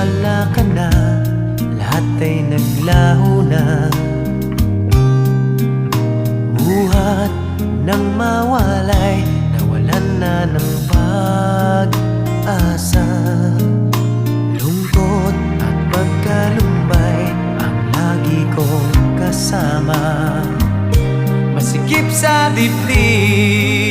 wala ka na, lahat ay naglaho na. Buhat ng mawalay, nawalan na ng pag-asa. Lungkot at pagkalumbay ang lagi kong kasama. Masikip sa dibdib